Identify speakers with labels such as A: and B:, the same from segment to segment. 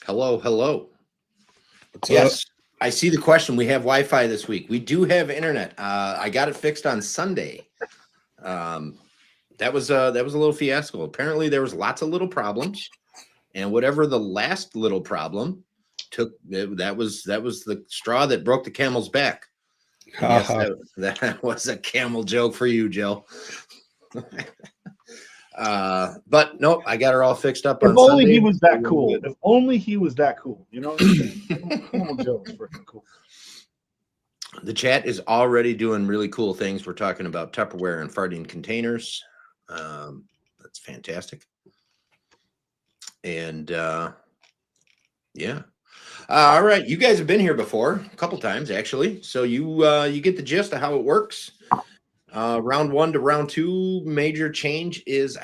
A: Hello, hello.
B: What's
A: Yes,
B: up?
A: I see the question. We have Wi-Fi this week. We do have internet. I got it fixed on Sunday. That was a little fiasco. Apparently, there was lots of little problems, and whatever the last little problem took, that was the straw that broke the camel's back. And yes,
B: Haha.
A: that was a camel joke for you, Joe. But nope, I got her all fixed up
C: If
A: on
C: only he
A: Sunday.
C: was that cool. If only he was that cool. You know what I'm saying? Camel Joe's freaking cool.
A: The chat is already doing really cool things. We're talking about Tupperware and farting containers. That's fantastic. And yeah. All right, you guys have been here before a couple times actually, so you get the gist of how it works. Round one to round two, major change is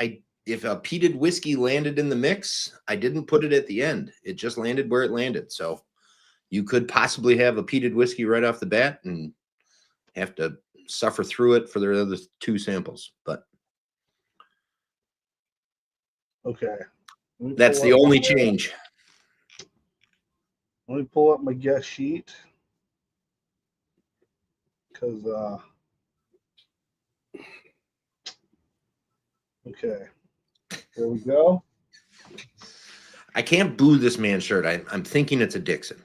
A: if a peated whiskey landed in the mix, I didn't put it at the end. It just landed where it landed. So you could possibly have a peated whiskey right off the bat and have to suffer through it for the other two samples. But
C: Okay.
A: that's the only change.
C: Let me pull up my guest sheet. Because, okay. There we go.
A: I can't boo this man's shirt. I'm thinking it's a Dixon.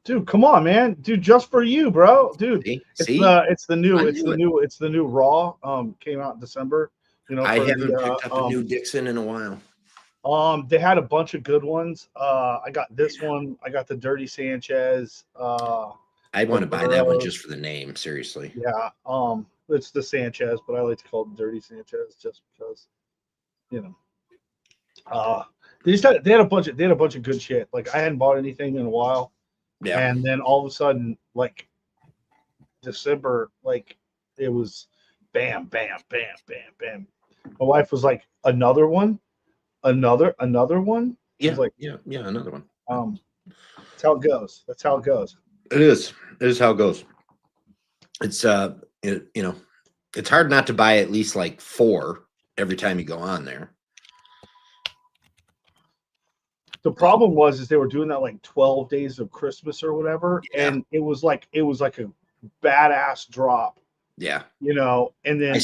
C: Dude, come on, man. Dude, just for you, bro. Dude,
A: See?
C: it's the new Raw. Came out in December. You know,
A: I haven't picked up a new Dixon in a while.
C: They had a bunch of good ones. I got this one. I got the Dirty Sanchez.
A: I want to buy that one just for the name, seriously.
C: Yeah. It's the Sanchez, but I like to call it Dirty Sanchez just because, you know. They had a bunch of good shit. Like I hadn't bought anything in a while.
A: Yeah.
C: And then all of a sudden, like December, like it was bam, bam, bam, bam, bam. My wife was like, another one, another one.
A: Yeah,
C: like,
A: yeah, another one.
C: That's how it goes. That's how it goes.
A: It is how it goes. It's it's hard not to buy at least like 4 every time you go on there.
C: The problem is they were doing that like 12 days of Christmas or whatever,
A: Yeah.
C: and it was like a badass drop.
A: Yeah.
C: You know, and then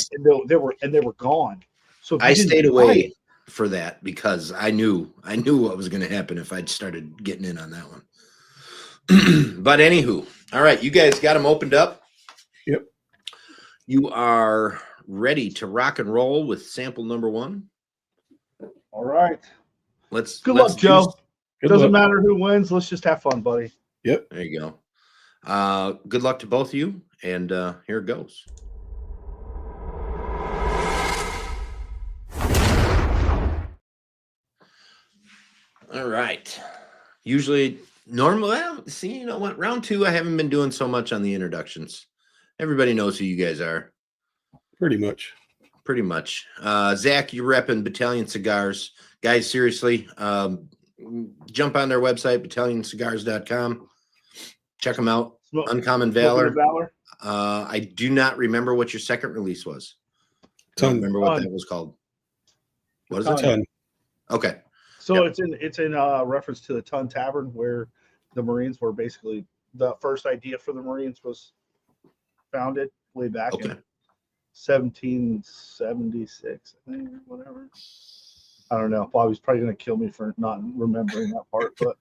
C: they were gone. So
A: I stayed away for that because I knew what was going to happen if I'd started getting in on that one. But anywho, all right, you guys got them opened up.
B: Yep.
A: You are ready to rock and roll with sample number 1.
C: All right.
A: Good
C: luck, Joe. Doesn't matter who wins. Let's just have fun, buddy.
B: Yep.
A: There you go. Good luck to both of you, and here it goes. All right. See, you know what? Round 2, I haven't been doing so much on the introductions. Everybody knows who you guys are.
B: Pretty much.
A: Zach, you're repping Battalion Cigars. Guys, seriously, jump on their website, battalionscigars.com. Check them out. Uncommon Valor. I do not remember what your second release was. I don't remember what that was called. What is it?
B: Ton.
A: Okay.
C: So it's in reference to the Ton Tavern, where the Marines were basically the first idea for the Marines was founded way back in 1776, I think, or whatever. I don't know. Bobby's probably going to kill me for not remembering that part, but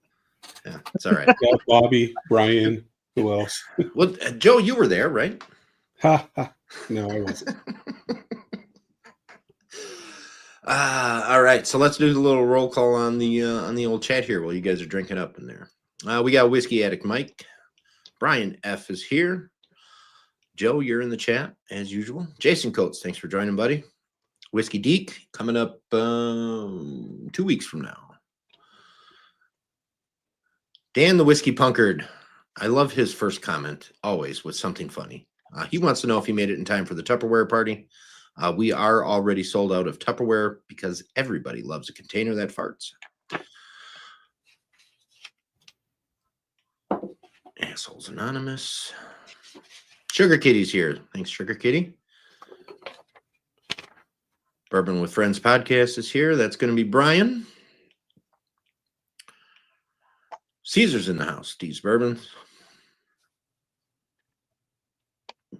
A: yeah, it's all right.
B: Bobby, Brian, who else?
A: Well, Joe, you were there, right?
B: Ha ha. No, I wasn't.
A: All right, so let's do a little roll call on the old chat here while you guys are drinking up in there. We got Whiskey Addict Mike. Brian F is here. Joe, you're in the chat as usual. Jason Coates, thanks for joining, buddy. Whiskey Deke coming up 2 weeks from now. Dan the Whiskey Punkard. I love his first comment, always with something funny. He wants to know if he made it in time for the Tupperware party. We are already sold out of Tupperware because everybody loves a container that farts. Assholes Anonymous. Sugar Kitty's here. Thanks, Sugar Kitty. Bourbon with Friends podcast is here. That's going to be Brian. Caesar's in the house. Steve's Bourbon.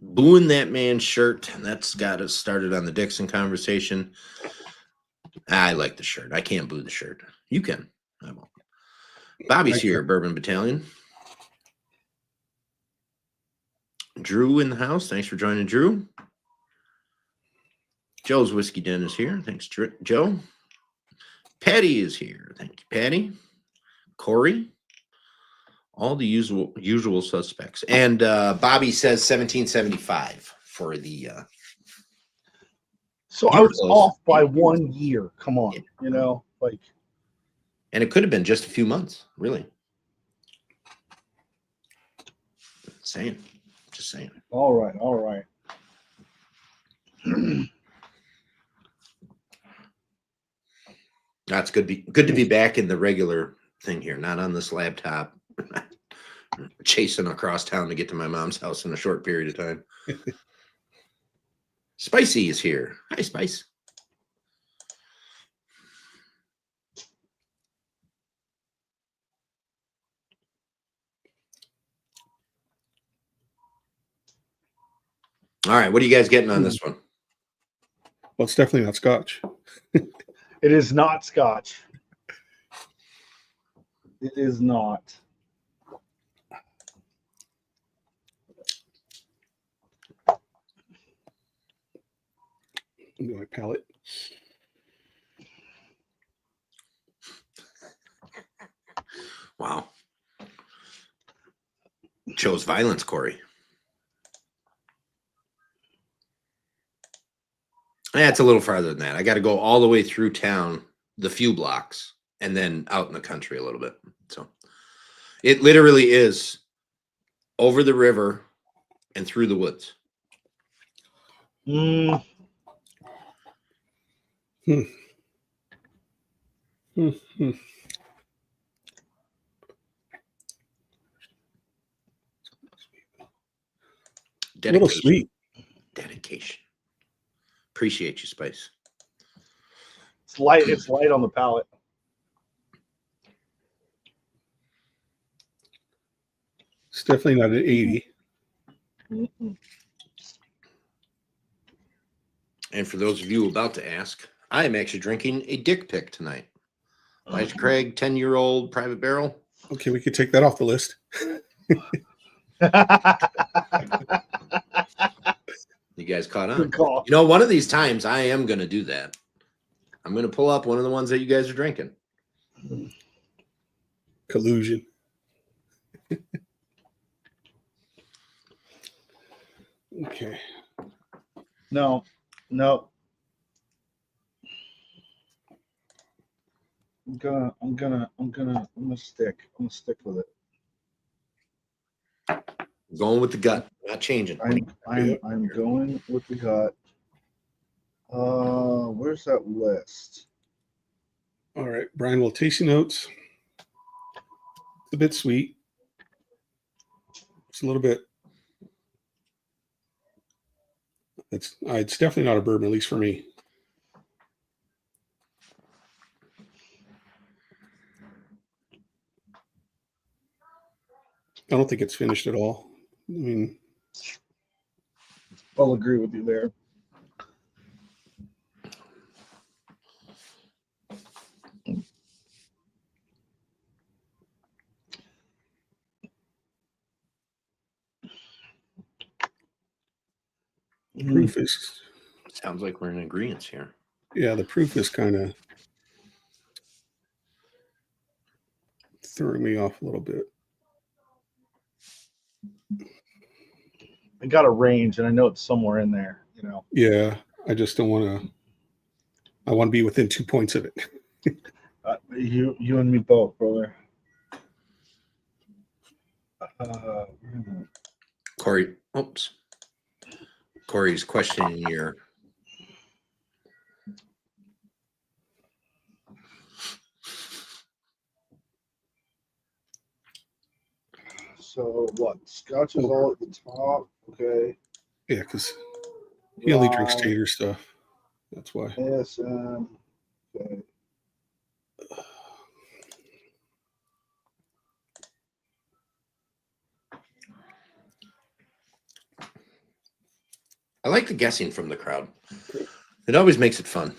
A: Booing that man's shirt. That's got us started on the Dixon conversation. I like the shirt. I can't boo the shirt. You can. I won't. Bobby's here, Bourbon Battalion. Drew in the house. Thanks for joining, Drew. Joe's Whiskey Den is here. Thanks, Joe. Patty is here. Thank you, Patty. Corey. All the usual suspects. And Bobby says 1775 for the.
C: So I was off by 1 year. Come on, you know, like.
A: And it could have been just a few months, really. Just saying.
C: All right.
A: That's good. Good to be back in the regular thing here, not on this laptop, chasing across town to get to my mom's house in a short period of time. Spicy is here. Hi, Spice. All right, what are you guys getting on this one?
B: Well, it's definitely not Scotch.
C: It is not Scotch. It is not.
B: My palate.
A: Wow. Chose violence, Corey. Yeah, it's a little farther than that. I got to go all the way through town, the few blocks, and then out in the country a little bit. So it literally is over the river and through the woods.
B: A little sweet.
A: Dedication. Appreciate you, Spice.
C: It's light. It's light on the palate.
B: It's definitely not an 80.
A: And for those of you about to ask, I am actually drinking a Dick Pick tonight. Elijah Craig, 10-year-old private barrel.
B: Okay, we could take that off the list.
A: You guys caught on.
C: Good call.
A: You know, one of these times I am going to do that. I'm going to pull up one of the ones that you guys are drinking.
B: Collusion. Okay.
C: No. I'm gonna stick with it.
A: Going with the gut, not changing.
C: I'm going with the gut. Where's that list?
B: All right, Brian. Well, tasting notes. It's a bit sweet. It's a little bit. It's definitely not a bourbon, at least for me. I don't think it's finished at all. I mean,
C: I'll agree with you there.
B: proof is.
A: Sounds like we're in agreement here.
B: Yeah, the proof is kind of throwing me off a little bit.
C: I got a range, and I know it's somewhere in there. You know.
B: Yeah, I just don't want to. I want to be within 2 points of it.
C: You and me both, brother.
A: Corey, oops. Corey's questioning your.
C: So what? Scotch is all at the top. Okay.
B: Yeah, because he only drinks tater stuff. That's why.
C: ASM. Okay.
A: I like the guessing from the crowd. It always makes it fun.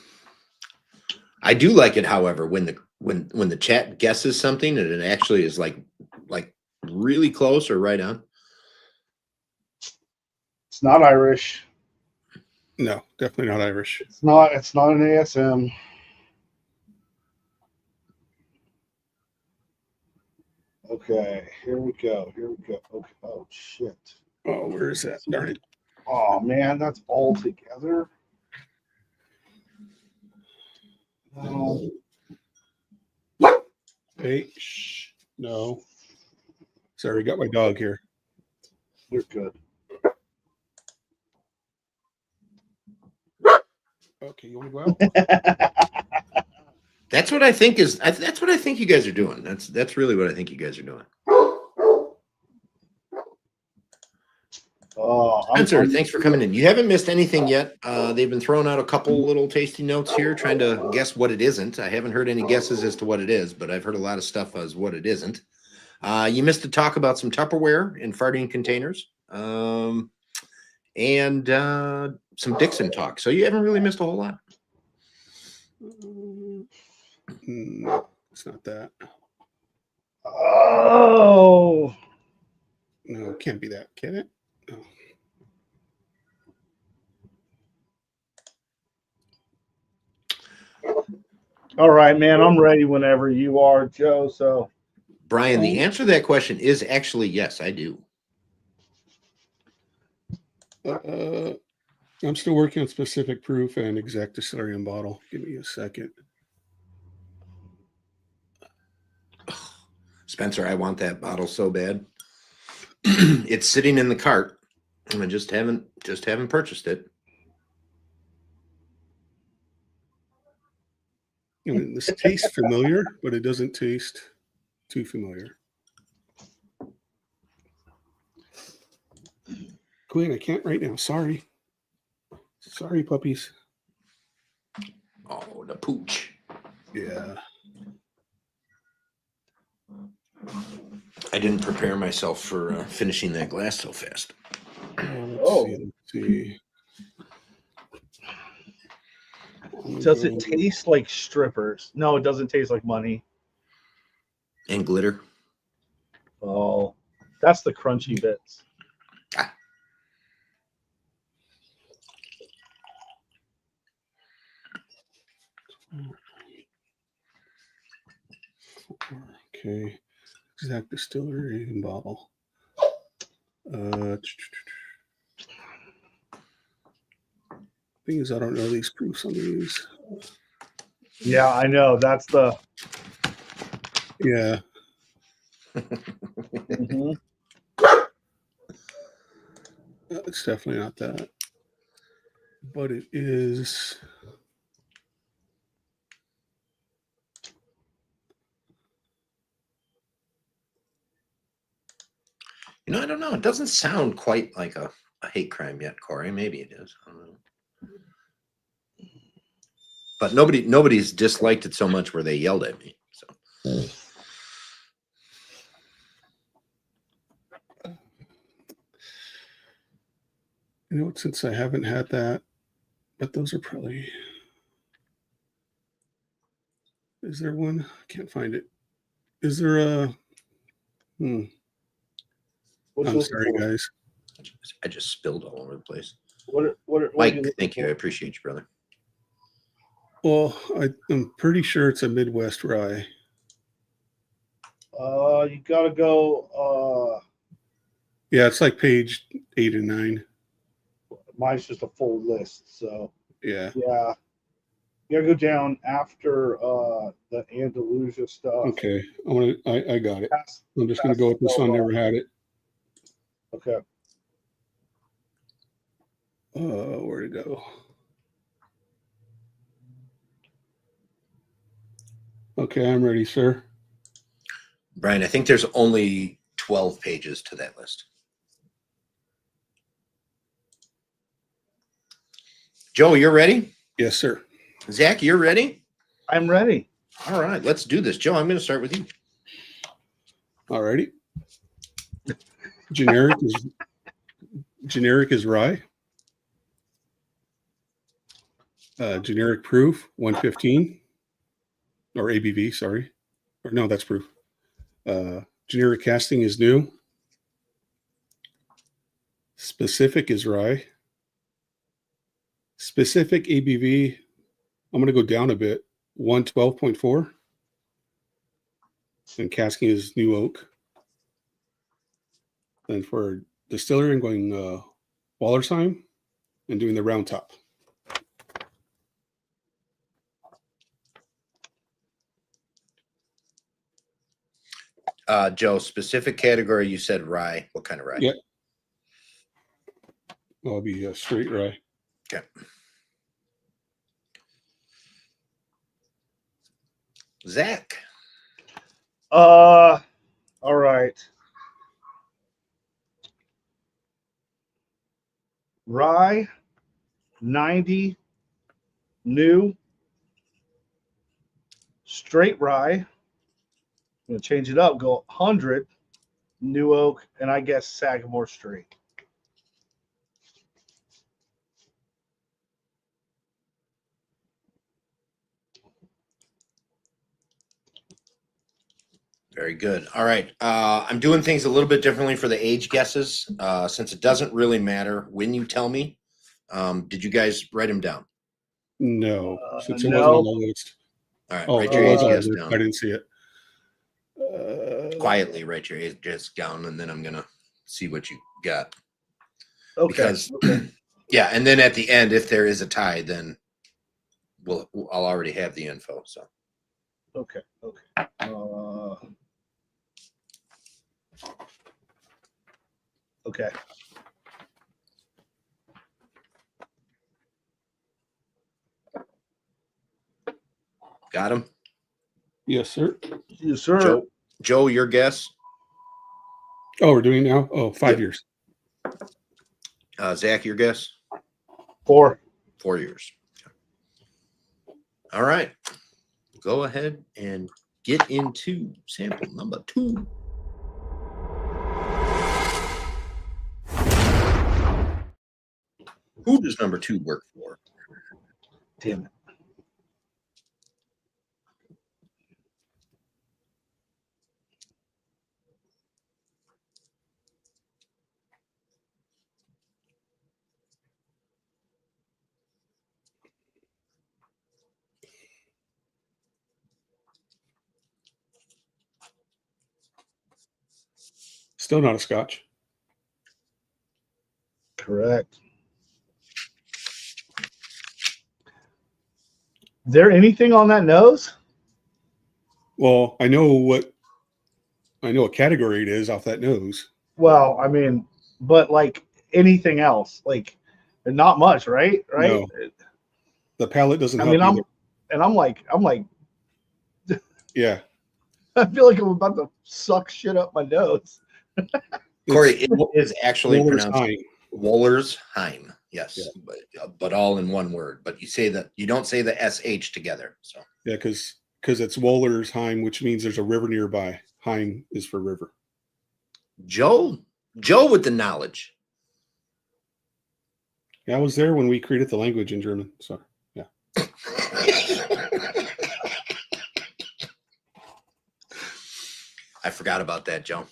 A: I do like it, however, when the chat guesses something and it actually is like really close or right on.
C: It's not Irish.
B: No, definitely not Irish.
C: It's not an ASM. Okay, here we go. Okay. Oh shit.
B: Oh, where is that? Darn it.
C: Oh man, that's all together. No.
B: Hey, shh. No. Sorry, got my dog here.
C: You're good.
B: Okay, you want to go out?
A: That's what I think that's what I think you guys are doing. That's really what I think you guys are doing.
C: Oh,
A: Spencer, thanks for coming in. You haven't missed anything yet. They've been throwing out a couple little tasty notes here, trying to guess what it isn't. I haven't heard any guesses as to what it is, but I've heard a lot of stuff as what it isn't. You missed a talk about some Tupperware in farting containers, and some Dixon talk. So you haven't really missed a whole lot.
B: No, it's not that.
C: Oh.
B: No, it can't be that, can it? No.
C: All right, man. I'm ready whenever you are, Joe. So,
A: Brian, the answer to that question is actually yes, I do.
B: I'm still working on specific proof and exact distillery and bottle. Give me a second.
A: Spencer, I want that bottle so bad. It's sitting in the cart, and I just haven't purchased it.
B: I mean, this tastes familiar, but it doesn't taste too familiar. Queen, I can't right now. Sorry, puppies.
A: Oh, the pooch.
B: Yeah.
A: I didn't prepare myself for finishing that glass so fast.
B: Let's see.
C: does it taste like strippers? No, it doesn't taste like money.
A: And glitter.
C: Oh, that's the crunchy bits.
B: Okay. Exact distillery and bottle. Thing is, I don't know these proofs on these.
C: Yeah, I know. That's the.
B: Yeah.
C: Mm-hmm.
B: It's definitely not that. But it is.
A: I don't know. It doesn't sound quite like a hate crime yet, Corey. Maybe it is. I don't know. But nobody's disliked it so much where they yelled at me. So.
B: Since I haven't had that, but those are probably. Is there one? I can't find it. Is there a? I'm sorry, guys.
A: I just spilled all over the place.
C: What
A: Mike, thank you. I appreciate you, brother.
B: Well, I'm pretty sure it's a Midwest rye.
C: You gotta go.
B: Yeah, it's like page 8 and 9.
C: Mine's just a full list, so
B: Yeah.
C: yeah. You gotta go down after the Andalusia stuff.
B: Okay, I got it. I'm just gonna go with this one. Never had it.
C: Okay.
B: Where'd it go? Okay, I'm ready, sir.
A: Brian, I think there's only 12 pages to that list. Joe, you're ready?
B: Yes, sir.
A: Zach, you're ready?
C: I'm ready.
A: All right, let's do this. Joe, I'm going to start with you.
B: All righty. Generic is rye. Generic proof 115 or ABV, sorry. Or no, that's proof. Generic casting is new. Specific is rye. Specific ABV, I'm going to go down a bit. 112.4. And casking is new oak. And for distillery, I'm going Wallersheim and doing the round top.
A: Joe, specific category, you said rye. What kind of rye?
B: Yeah. I'll be a straight rye.
A: Okay. Zach.
C: All right. Rye, 90, new, straight rye. I'm going to change it up, go 100, new oak, and I guess Sagamore straight.
A: Very good. All right. I'm doing things a little bit differently for the age guesses, since it doesn't really matter when you tell me. Did you guys write them down?
B: No, since it
C: no.
B: wasn't on the list.
A: All right.
B: Oh,
A: Write
B: it
A: your age
B: was on the
A: guess
B: list.
A: down.
B: I didn't see it.
A: Quietly write your age guess down, and then I'm going to see what you got.
C: Okay.
A: Because, yeah, and then at the end, if there is a tie, then I'll already have the info. So.
C: Okay. Okay.
A: Got him?
B: Yes, sir.
C: Yes, sir.
A: Joe, your guess?
B: Oh, we're doing now? Oh, 5 years.
A: Zach, your guess?
C: 4.
A: 4 years. Okay. All right. Go ahead and get into sample number 2. Who does number 2 work for?
C: Damn it.
B: Still not a scotch.
C: Correct. Is there anything on that nose?
B: Well, I know what category it is off that nose.
C: Well, I mean, but like anything else, like not much, right? Right.
B: No. The palate doesn't
C: I
B: help
C: mean,
B: either.
C: I'm like,
B: Yeah.
C: I feel like I'm about to suck shit up my nose.
A: Corey, it is actually pronounced
B: Wallersheim.
A: Wallersheim. Yes,
B: Yeah.
A: but all in one word. But you don't say the sh together. So
B: Yeah, because it's Wallersheim, which means there's a river nearby. Heim is for river.
A: Joe with the knowledge.
B: Yeah, I was there when we created the language in German. So yeah.
A: I forgot about that, Joe.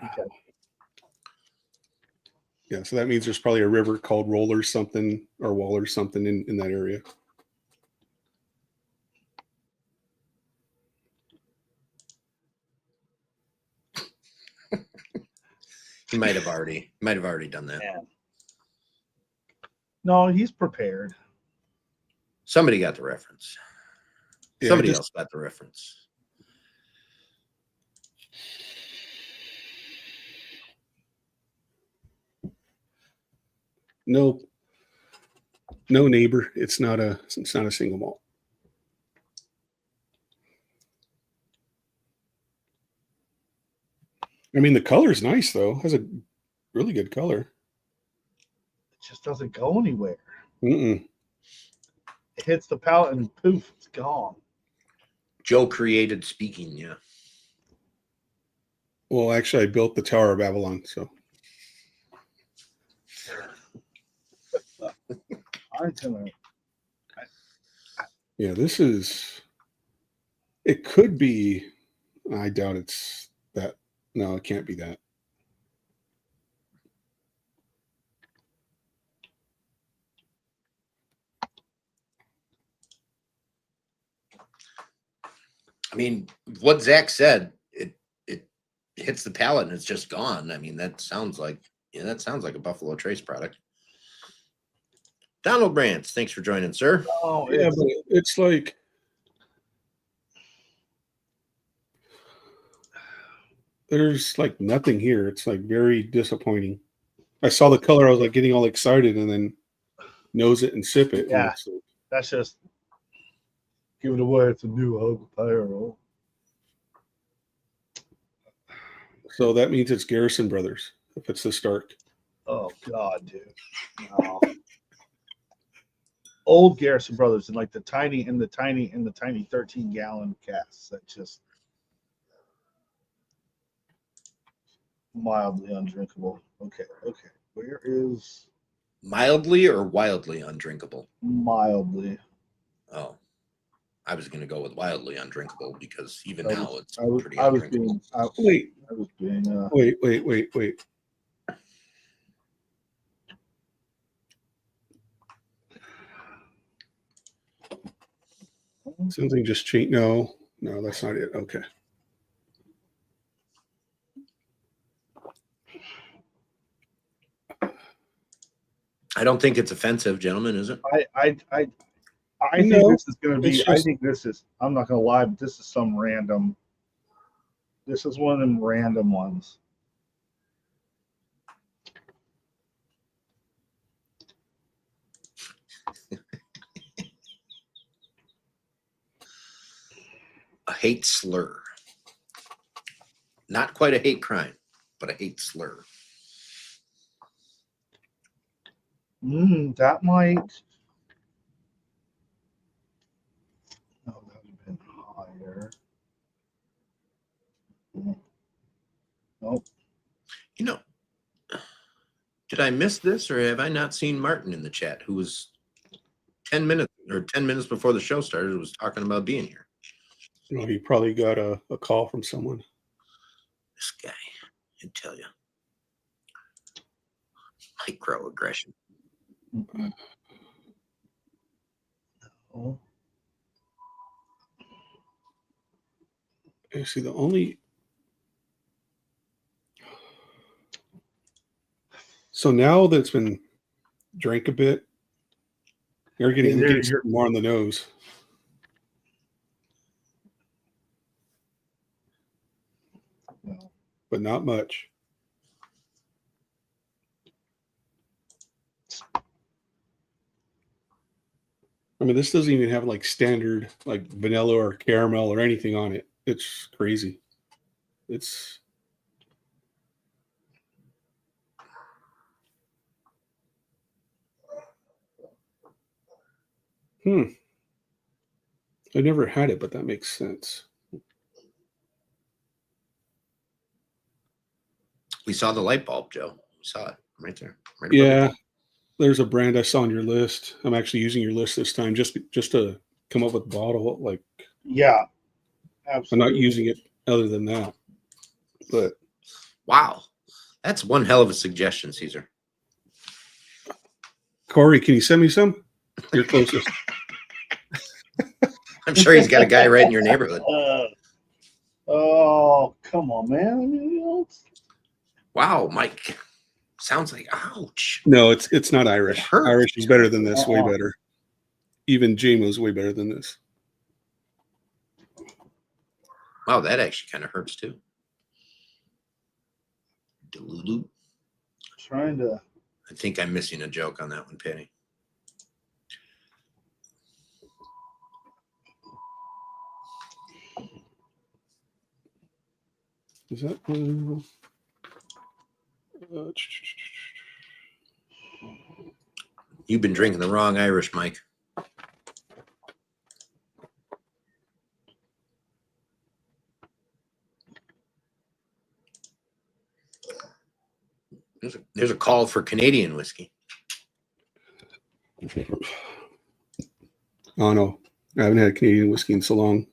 C: Okay.
B: Yeah, so that means there's probably a river called Roller something or Waller something in that area.
A: He might have already done that.
C: Man. No, he's prepared.
A: Somebody got the reference.
B: Yeah,
A: Somebody else got the reference.
B: No neighbor. It's not a single malt. I mean, the color's nice though. Has a really good color.
C: It just doesn't go anywhere.
B: Mm-mm.
C: It hits the palate and poof, it's gone.
A: Joe created speaking, yeah.
B: Well, actually, I built the Tower of Babylon, so
C: Mine's gonna.
B: Yeah, this is. It could be. I doubt it's that. No, it can't be that.
A: I mean, what Zach said, it hits the palate and it's just gone. I mean, that sounds like a Buffalo Trace product. Donald Brantz, thanks for joining, sir.
C: Oh,
B: Yeah, but it's like. There's like nothing here. It's like very disappointing. I saw the color, I was like getting all excited, and then nose it and sip it.
C: Yeah.
B: And it's like,
C: that's just give it away. It's a new Hogan Pyro.
B: so that means it's Garrison Brothers if it's this dark.
C: Oh God, dude. No. Old Garrison Brothers in like the tiny 13-gallon casks that just mildly undrinkable. Okay. Where is
A: Mildly or wildly undrinkable?
C: mildly?
A: Oh, I was going to go with wildly undrinkable because even
C: I
A: now
C: was-
A: it's
C: I was
A: pretty
C: I was
A: undrinkable.
C: being I,
B: Wait,
C: I was being
B: wait. Something just changed. No, that's not it. Okay.
A: I don't think it's offensive, gentlemen, is it?
C: I think
B: No,
C: this is going to be.
B: it's
C: I
B: just-
C: think this is. I'm not going to lie, but this is some random. This is one of them random ones.
A: A hate slur. Not quite a hate crime, but a hate slur.
C: That might. No, that would have been higher. Nope.
A: You know, did I miss this or have I not seen Martin in the chat who was 10 minutes before the show started was talking about being here?
B: Well, he probably got a call from someone.
A: This guy, I tell you. Microaggression.
C: Oh.
B: You see, the only. So now that it's been drank a bit, you're getting more on the nose.
C: No.
B: But not much. I mean, this doesn't even have like standard like vanilla or caramel or anything on it. It's crazy. It's I never had it, but that makes sense.
A: We saw the light bulb, Joe. We saw it right there. Right above
B: Yeah,
A: it.
B: there's a brand I saw on your list. I'm actually using your list this time just to come up with a bottle. Like
C: Yeah,
B: I'm
C: absolutely.
B: not using it other than that. But
A: Wow. That's one hell of a suggestion, Caesar.
B: Corey, can you send me some? You're closest.
A: I'm sure he's got a guy right in your neighborhood.
C: Oh, come on, man.
A: Wow, Mike. Sounds like ouch.
B: No, it's not Irish.
A: It hurts.
B: Irish is better than this, way better. Even JMO's way better than this.
A: Wow, that actually kind of hurts too. Delulu.
C: Trying to.
A: I think I'm missing a joke on that one, Penny.
B: Is that
A: You've been drinking the wrong Irish, Mike. There's a call for Canadian whiskey.
B: Oh no, I haven't had Canadian whiskey in so long.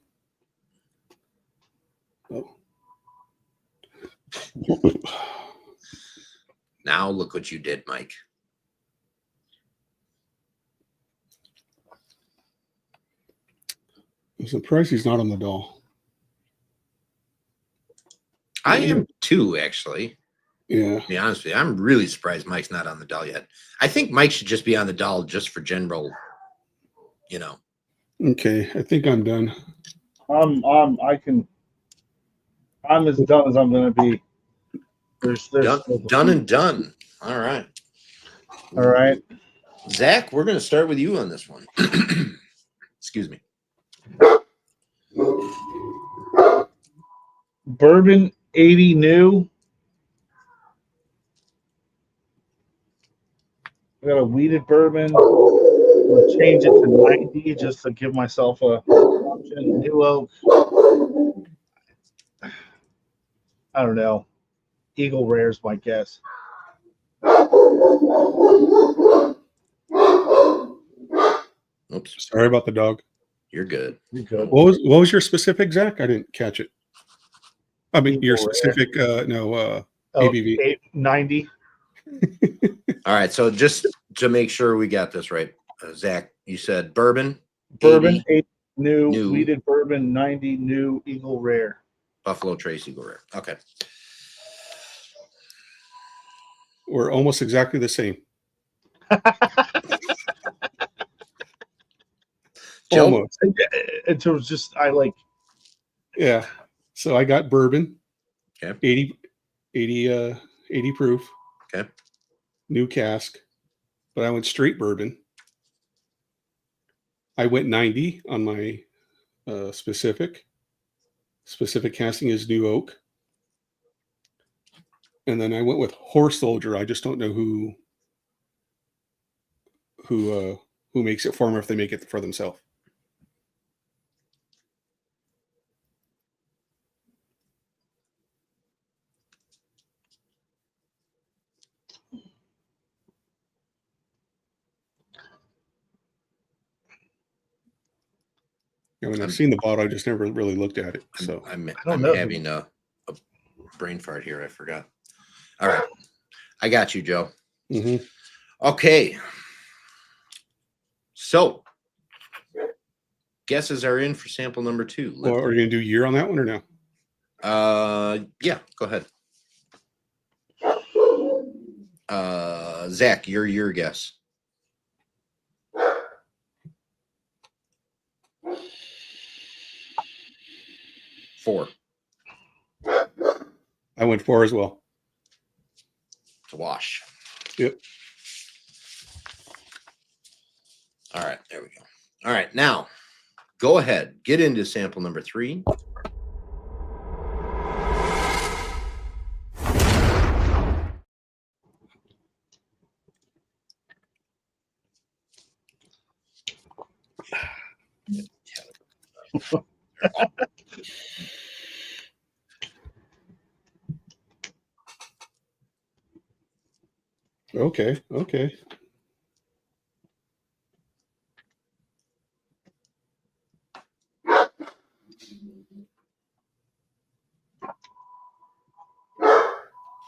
B: Oh.
A: Now look what you did, Mike.
B: I'm surprised he's not on the doll.
A: I am too, actually.
B: Yeah.
A: To be honest with you, I'm really surprised Mike's not on the doll yet. I think Mike should just be on the doll just for general, you know.
B: Okay, I think I'm done.
C: I'm as done as I'm gonna be. There's
A: Done and done. All right.
C: All right.
A: Zach, we're gonna start with you on this one. Excuse me.
C: Bourbon 80 new. I got a weeded bourbon. I'll change it to 90 just to give myself a option. New oak. I don't know. Eagle Rare's my guess.
A: Oops.
B: Sorry about the dog.
A: You're good.
C: You're good.
B: What was your specific, Zach? I didn't catch it. I mean, your
C: Eagle
B: specific ABV.
C: 90.
A: All right. So just to make sure we got this right, Zach, you said bourbon.
C: Bourbon
A: 80,
C: 80 new,
A: new.
C: weeded bourbon 90 new, Eagle Rare.
A: Buffalo Trace Eagle Rare. Okay.
B: We're almost exactly the same.
A: Joe?
B: Almost.
C: It was just
B: Yeah. So I got bourbon.
A: Okay.
B: 80 proof.
A: Okay.
B: New cask. But I went straight bourbon. I went 90 on my specific. Specific casting is new oak. And then I went with Horse Soldier. I just don't know who makes it for them or if they make it for themselves. I mean, I've seen the bottle. I just never really looked at it. So
A: I'm
C: know.
A: having a brain fart here. I forgot. All right. I got you, Joe.
B: mm-hmm.
A: Okay. So guesses are in for sample number 2.
B: Well, are you going to do year on that one or no?
A: Yeah, go ahead. Zach, your guess. Four.
B: I went 4 as well.
A: It's a wash.
B: Yep.
A: All right, there we go. All right, now go ahead. Get into sample number 3.
B: Okay.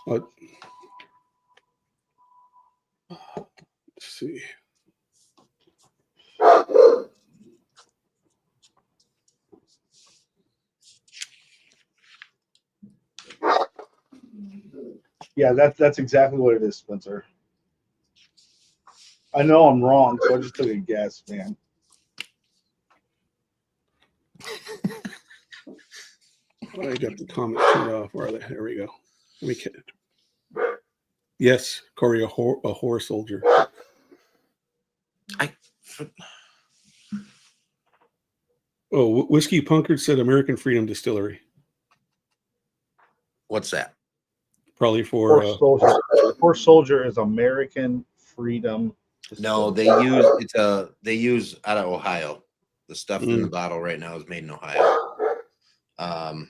B: Let's see.
C: Yeah, that's exactly what it is, Spencer. I know I'm wrong, so I just took a guess, man.
B: I got the comment turned off. Where are they? There we go. Let me get it. Yes, Corey, a horse soldier. Whiskey Punkard said American Freedom Distillery.
A: What's that?
B: Probably for
C: Horse Soldier is American Freedom.
A: No, they use out of Ohio. The stuff in the bottle right now is made in Ohio. And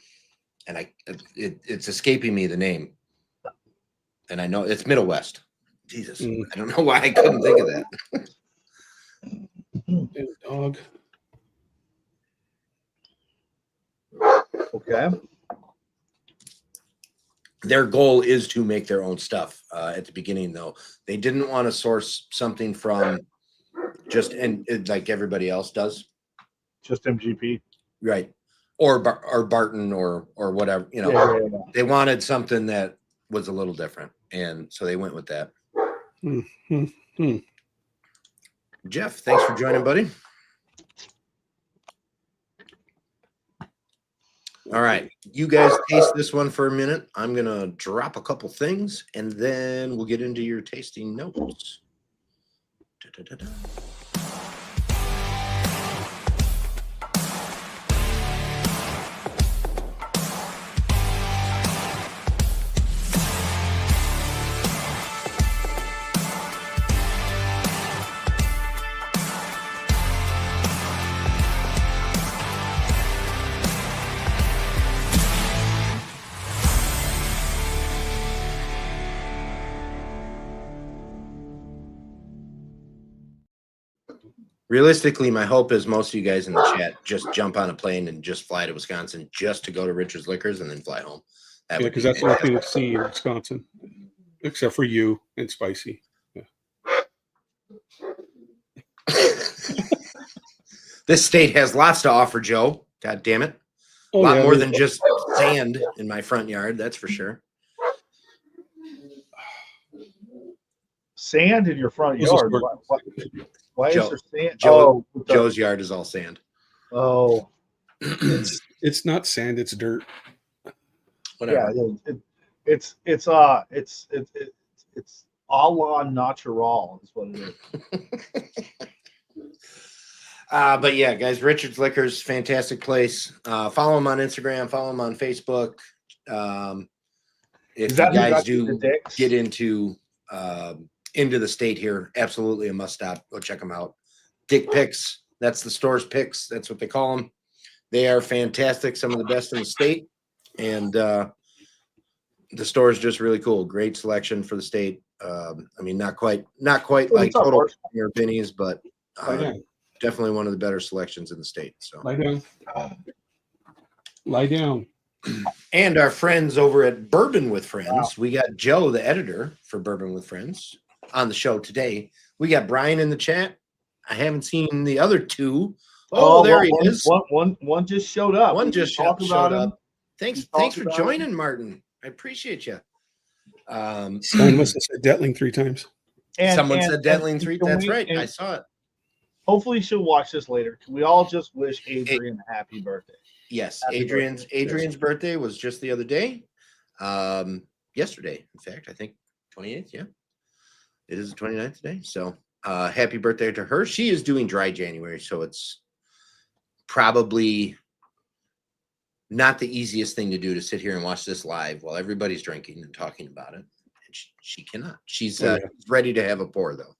A: it's escaping me the name. And I know it's Middle West. Jesus, I don't know why I couldn't think of that.
B: Damn dog.
C: Okay.
A: Their goal is to make their own stuff. At the beginning, though, they didn't want to source something from just like everybody else does,
C: Just MGP.
A: right? Or Barton or whatever. You know,
C: Yeah.
A: they wanted something that was a little different, and so they went with that. Jeff, thanks for joining, buddy. All right, you guys taste this one for a minute. I'm gonna drop a couple things, and then we'll get into your tasting notes. Da-da-da-da. Realistically, my hope is most of you guys in the chat just jump on a plane and just fly to Wisconsin just to go to Richard's Liquors and then fly home.
B: Yeah, because that's the only thing to see in Wisconsin, except for you and Spicy. Yeah.
A: This state has lots to offer, Joe. God damn it. A
B: Oh,
A: lot
B: yeah,
A: more than just sand in my front yard, that's for sure.
C: Sand in your front
B: This is
C: yard. Why
A: Joe-
C: is there sand?
A: Joe-
C: with
A: Joe's yard is all sand.
C: Oh,
B: It's not sand, it's dirt.
A: Whatever.
C: yeah. It's a la natural is what it is.
A: But yeah, guys, Richard's Liquors, fantastic place. Follow him on Instagram, follow him on Facebook. If
C: Is that
A: you
C: who
A: guys
C: got you
A: do
C: the dicks?
A: get into the state here, absolutely a must stop. Go check them out. Dick Picks, that's the store's picks. That's what they call them. They are fantastic, some of the best in the state, and the store is just really cool. Great selection for the state. I mean, not quite like Total or Vinny's, but definitely one of the better selections in the state. So
B: Lie down. Lie down.
A: And our friends over at Bourbon with Friends, we got Joe, the editor for Bourbon with Friends, on the show today. We got Brian in the chat. I haven't seen the other two. Oh, there he is.
C: One just showed up.
A: One just showed up. Thanks for joining, Martin. I appreciate you.
B: Someone must have said Detling 3 times.
A: Someone said Detling 3. That's right. I saw it.
C: Hopefully she'll watch this later. Can we all just wish Adrian a happy birthday?
A: Yes, Adrian's birthday was just the other day. Yesterday, in fact, I think 28th. Yeah, it is the 29th today. So happy birthday to her. She is doing dry January, so it's probably not the easiest thing to do to sit here and watch this live while everybody's drinking and talking about it. And she cannot. She's ready to have a pour, though.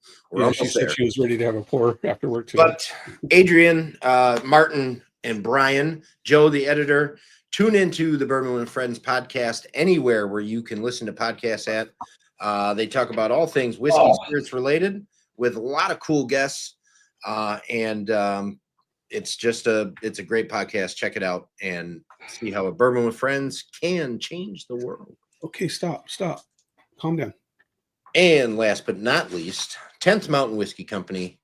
B: She said she was ready to have a pour after work too.
A: But Adrian, Martin, and Brian, Joe, the editor, tune into the Bourbon with Friends podcast anywhere where you can listen to podcasts at. They talk about all things whiskey spirits related with a lot of cool guests. And it's a great podcast. Check it out and see how a Bourbon with Friends can change the world.
B: Okay, stop. Calm down.
A: And last but not least, 10th Mountain Whiskey Company,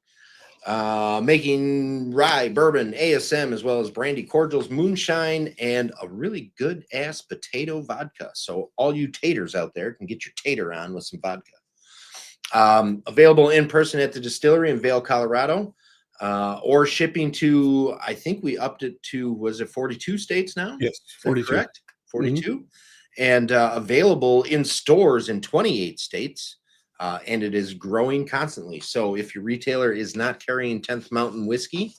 A: making rye, bourbon, ASM, as well as brandy cordials, moonshine, and a really good ass potato vodka. So all you taters out there can get your tater on with some vodka. Available in person at the distillery in Vail, Colorado, or shipping to, I think we upped it to, was it 42 states now?
B: Yes, 42.
A: Correct? 42. And available in stores in 28 states. And it is growing constantly. So if your retailer is not carrying 10th Mountain whiskey,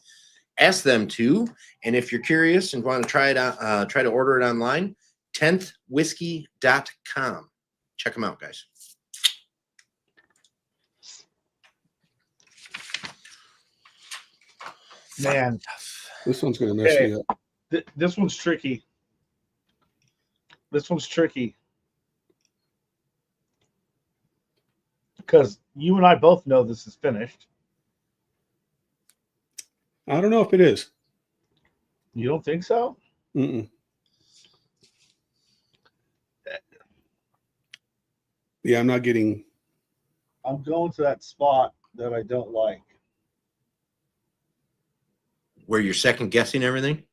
A: ask them to. And if you're curious and want to try it out, try to order it online, 10thwhiskey.com. Check them out, guys.
C: Man,
B: this one's going to mess me up.
C: This one's tricky. Because you and I both know this is finished.
B: I don't know if it is.
C: You don't think so?
B: Mm-mm. Yeah, I'm not getting.
C: I'm going to that spot that I don't like.
A: Where you're second guessing everything?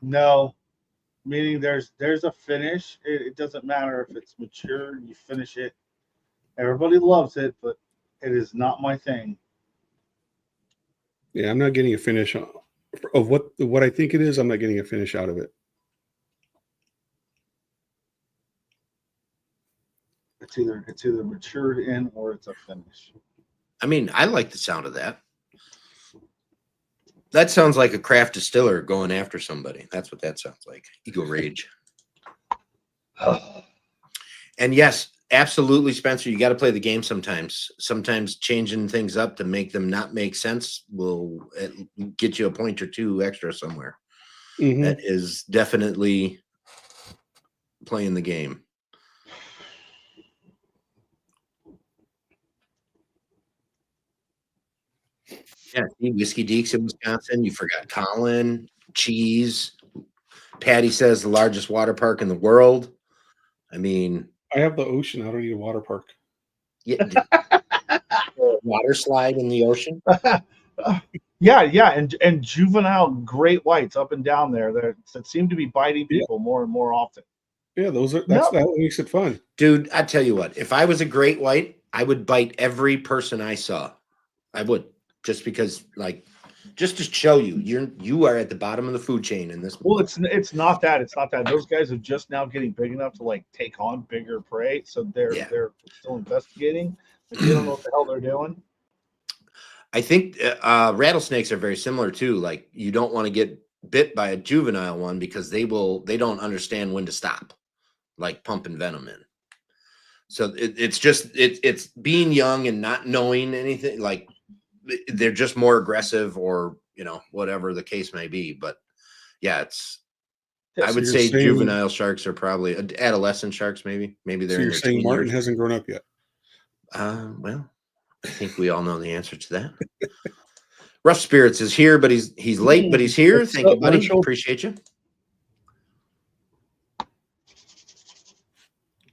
C: No, meaning there's a finish. It doesn't matter if it's mature. You finish it. Everybody loves it, but it is not my thing.
B: Yeah, I'm not getting a finish of what I think it is. I'm not getting a finish out of it.
C: It's either matured in or it's a finish.
A: I mean, I like the sound of that. That sounds like a craft distiller going after somebody. That's what that sounds like. Ego rage. And yes, absolutely, Spencer, you got to play the game sometimes. Sometimes changing things up to make them not make sense will get you a point or two extra somewhere.
B: Mm-hmm.
A: That is definitely playing the game. Yeah, Whiskey Deeks in Wisconsin. You forgot Colin, Cheese. Patty says the largest water park in the world. I mean,
B: I have the ocean. I don't need a water park.
A: yeah, water slide in the ocean.
C: Yeah, and juvenile great whites up and down there that seem to be biting people more and more often.
B: Yeah, that makes it fun.
A: Dude, I tell you what, if I was a great white, I would bite every person I saw. I would, just because, like, just to show you are at the bottom of the food chain in this.
C: Well, it's not that. It's not that. Those guys are just now getting big enough to like take on bigger prey, so they're still investigating, but they don't know what the hell they're doing.
A: I think rattlesnakes are very similar too. Like, you don't want to get bit by a juvenile one because they don't understand when to stop, like pumping venom in. So it's being young and not knowing anything. Like, they're just more aggressive, or whatever the case may be. But yeah, I would say juvenile sharks are probably adolescent sharks. Maybe they're.
B: So you're saying Martin hasn't grown up yet?
A: Well, I think we all know the answer to that. Rough Spirits is here, but he's late, but he's here. Thank you, buddy. Appreciate you.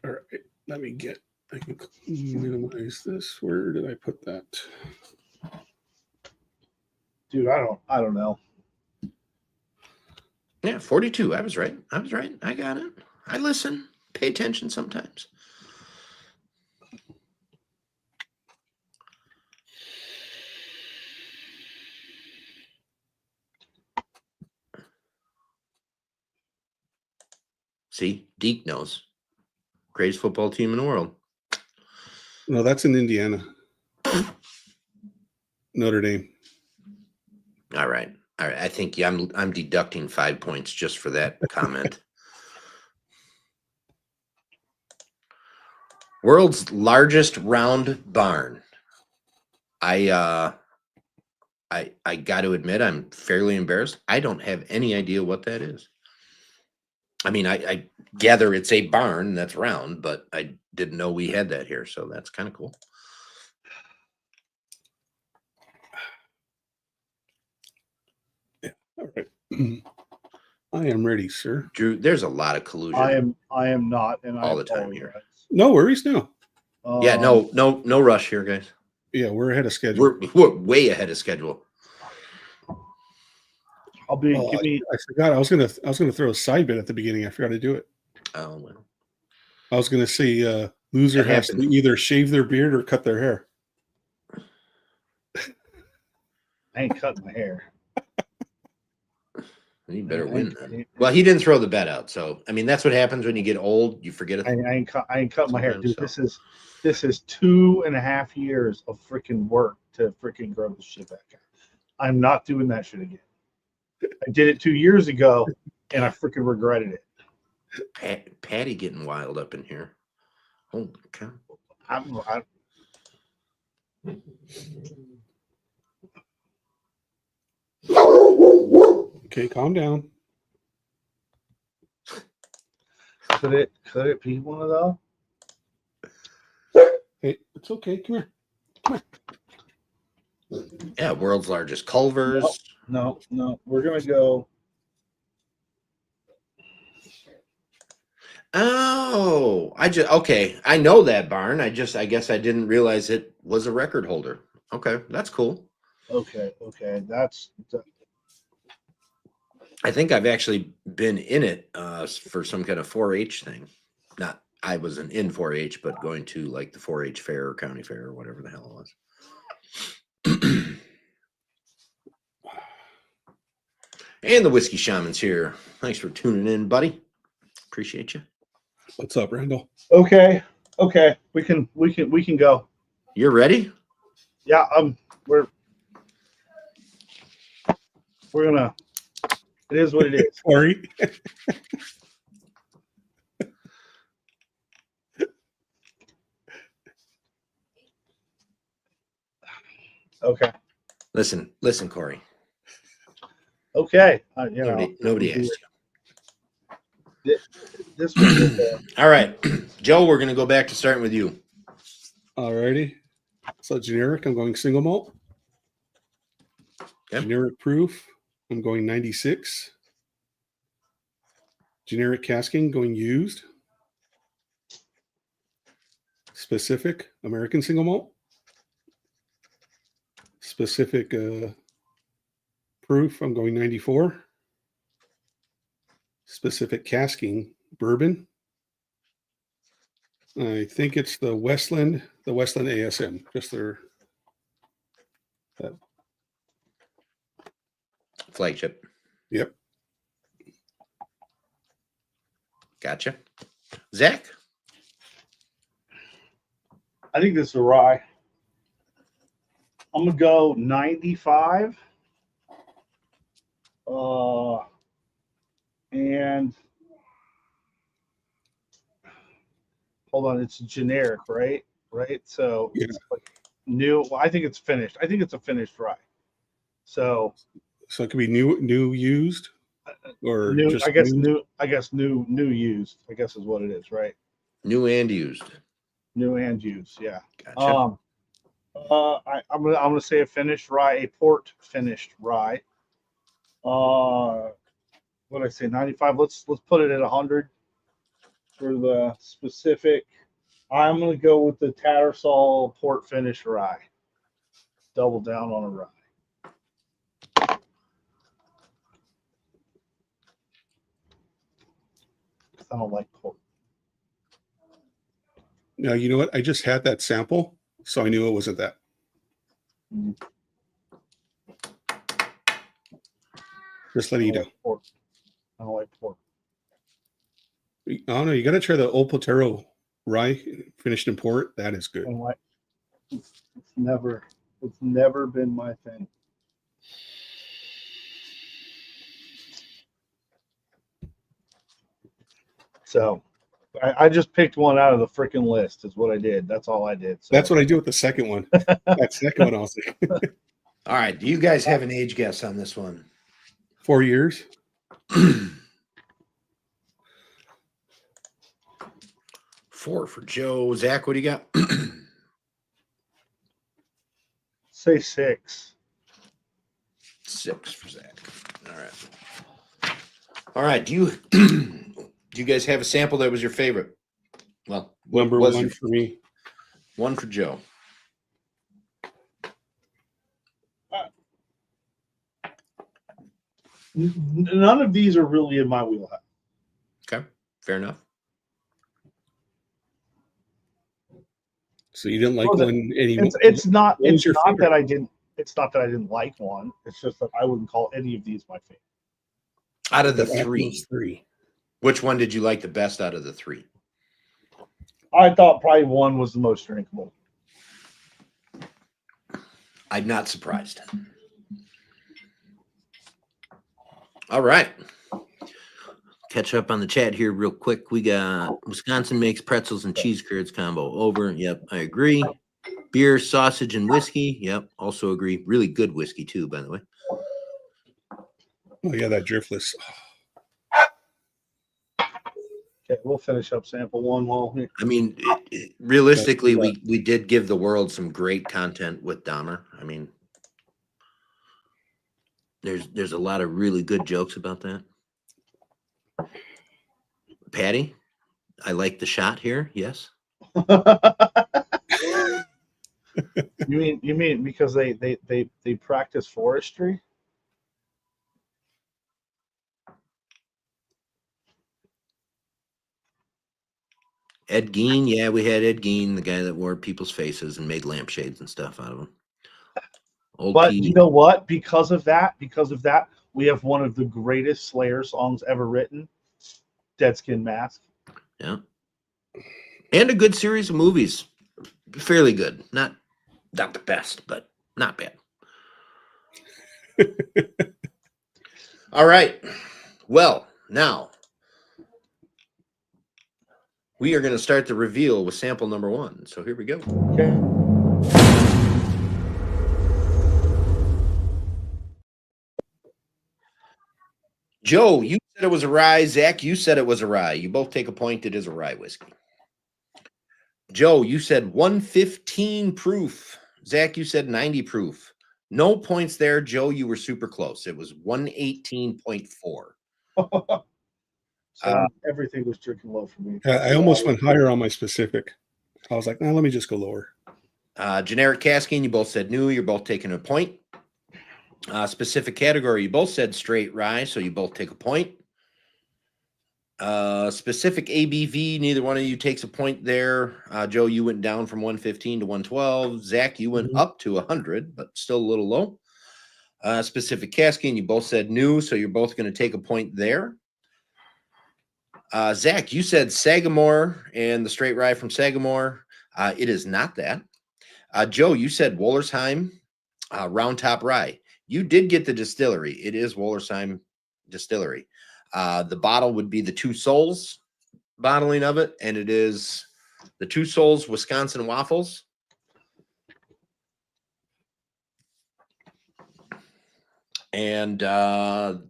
B: All right, let me get. I can minimize this. Where did I put that?
C: Dude, I don't know.
A: Yeah, 42. I was right. I got it. I listen. Pay attention sometimes. See, Deke knows. Greatest football team in the world.
B: No, that's in Indiana. Notre Dame.
A: All right. I think I'm deducting 5 points just for that comment. World's largest round barn. I got to admit, I'm fairly embarrassed. I don't have any idea what that is. I mean, I gather it's a barn that's round, but I didn't know we had that here, so that's kind of cool.
B: Yeah. All right. I am ready, sir.
A: Drew, there's a lot of collusion.
C: I am not, and
A: all
C: I
A: the time here.
B: No worries, no.
A: Yeah, no rush here, guys.
B: Yeah, we're ahead of schedule.
A: We're way ahead of schedule.
B: I forgot. I was gonna throw a side bet at the beginning. I forgot to do it.
A: Oh well.
B: I was gonna say loser has to either shave their beard or cut their hair.
C: I ain't cutting my hair.
A: You better win then. Well, he didn't throw the bet out, so I mean that's what happens when you get old. You forget it.
C: I ain't cutting my hair, dude. So. This is 2.5 years of freaking work to freaking grow this shit back out. I'm not doing that shit again. I did it 2 years ago, and I freaking regretted it.
A: Patty getting wild up in here. Holy cow!
B: Okay, calm down.
C: Could it be one of those?
B: Hey, it's okay. Come here.
A: Yeah, world's largest culvers.
C: No, no. We're gonna go.
A: Oh, okay. I know that barn. I guess I didn't realize it was a record holder. Okay, that's cool.
C: Okay. That's
A: I think I've actually been in it for some kind of 4-H thing. Not I wasn't in 4-H, but going to like the 4-H fair or county fair or whatever the hell it was. And the Whiskey Shaman's here. Thanks for tuning in, buddy. Appreciate you.
B: What's up, Randall?
C: okay. Okay. We can go.
A: You're ready?
C: Yeah. We're gonna. It is what it is.
B: Sorry.
C: Okay.
A: Listen, Corey.
C: Okay.
A: Nobody asked
C: you. This was okay.
A: All right, Joe, we're going to go back to starting with you.
B: Alrighty. So generic, I'm going single malt.
A: Yep.
B: Generic proof, I'm going 96. Generic casking, going used. Specific, American single malt. Specific proof, I'm going 94. Specific casking, bourbon. I think it's the Westland ASM, just their
A: Flagship.
B: Yep.
A: Gotcha. Zach?
C: I think this is a rye. I'm gonna go 95. And hold on, it's generic, right? Right. So
B: Yeah.
C: it's like new. Well, I think it's finished. I think it's a finished rye. So
B: it could be new used, or
C: new.
B: just
C: I guess
B: used.
C: new. I guess new used. I guess is what it is, right?
A: New and used.
C: New and used. Yeah.
A: Gotcha.
C: I'm gonna say a finished rye, a port finished rye. What did I say? 95. Let's put it at 100 for the specific. I'm gonna go with the Tattersall port finish rye. Double down on a rye. I don't like port.
B: Now, you know what? I just had that sample, so I knew it wasn't that.
C: Mm.
B: Just letting you know.
C: I don't like pork.
B: Oh no, you got to try the Old Potero rye finished in port. That is good.
C: It's never been my thing. So I just picked one out of the freaking list is what I did. That's all I did. So.
B: That's what I do with the second one. That second one also.
A: All right. Do you guys have an age guess on this one?
B: 4 years.
A: 4 for Joe. Zach, what do you got?
C: Say 6.
A: 6 for Zach. All right. All right. Do you guys have a sample that was your favorite? Well,
B: Number
A: was
B: one for me.
A: 1 for Joe.
C: None of these are really in my wheelhouse.
A: Okay. Fair enough.
B: So you didn't like
C: Well,
B: one?
C: It's not
B: your favorite?
C: that I didn't. It's not that I didn't like one. It's just that I wouldn't call any of these my favorite.
A: Out of the
B: Out of
A: three,
B: those three.
A: which one did you like the best out of the 3?
C: I thought probably one was the most drinkable.
A: I'm not surprised. All right. Catch up on the chat here real quick. We got Wisconsin makes pretzels and cheese curds combo. Over. Yep, I agree. Beer, sausage, and whiskey. Yep, also agree. Really good whiskey too, by the way.
B: Oh yeah, that driftless.
C: Okay, we'll finish up sample 1 while we.
A: I mean, realistically, we did give the world some great content with Dahmer. I mean, There's a lot of really good jokes about that. Patty, I like the shot here. Yes.
C: You mean because they practice forestry?
A: Ed Gein, yeah, we had Ed Gein, the guy that wore people's faces and made lampshades and stuff out of them. Old
C: But
A: P.
C: you know what? Because of that, we have one of the greatest Slayer songs ever written, Dead Skin Mask.
A: Yeah. And a good series of movies. Fairly good. Not the best, but not bad. All right. Well, now we are going to start the reveal with sample number 1. So here we go.
C: Okay.
A: Joe, you said it was a rye. Zach, you said it was a rye. You both take a point. It is a rye whiskey. Joe, you said 115 proof. Zach, you said 90 proof. No points there. Joe, you were super close. It was 118.4.
C: So everything was drinking low for me.
B: I almost went higher on my specific. I was like, no, let me just go lower.
A: Generic casking, you both said new. You're both taking a point. Specific category, you both said straight rye, so you both take a point. Specific ABV, neither one of you takes a point there. Joe, you went down from 115 to 112. Zach, you went up to 100, but still a little low. Specific casking, you both said new, so you're both going to take a point there. Zach, you said Sagamore and the straight rye from Sagamore. It is not that. Joe, you said Wollersheim Round Top Rye. You did get the distillery. It is Wollersheim Distillery. The bottle would be the Two Souls bottling of it, and it is the Two Souls Wisconsin Waffles. And I'm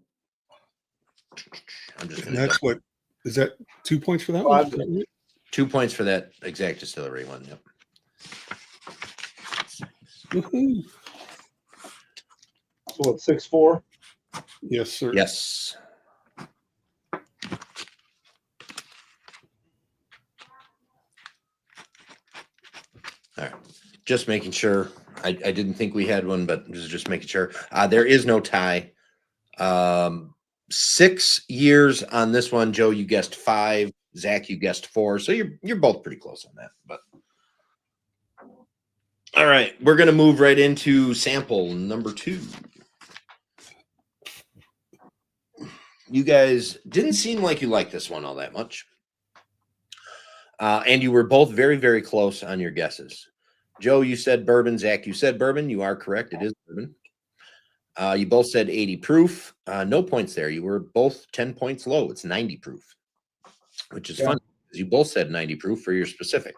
A: just going to.
B: That's what is that 2 points for that one?
A: 2 points for that exact distillery one. Yep.
B: Woohoo.
C: So what, 6-4?
B: Yes, sir.
A: Yes. All right. Just making sure. I didn't think we had one, but just making sure. There is no tie. 6 years on this one. Joe, you guessed 5. Zach, you guessed 4. So you're both pretty close on that. But all right, we're gonna move right into sample number 2. You guys didn't seem like you liked this one all that much. And you were both very, very close on your guesses. Joe, you said bourbon. Zach, you said bourbon. You are correct. It is bourbon. You both said 80 proof. No points there. You were both 10 points low. It's 90 proof, which is fun. You both said 90 proof for your specific.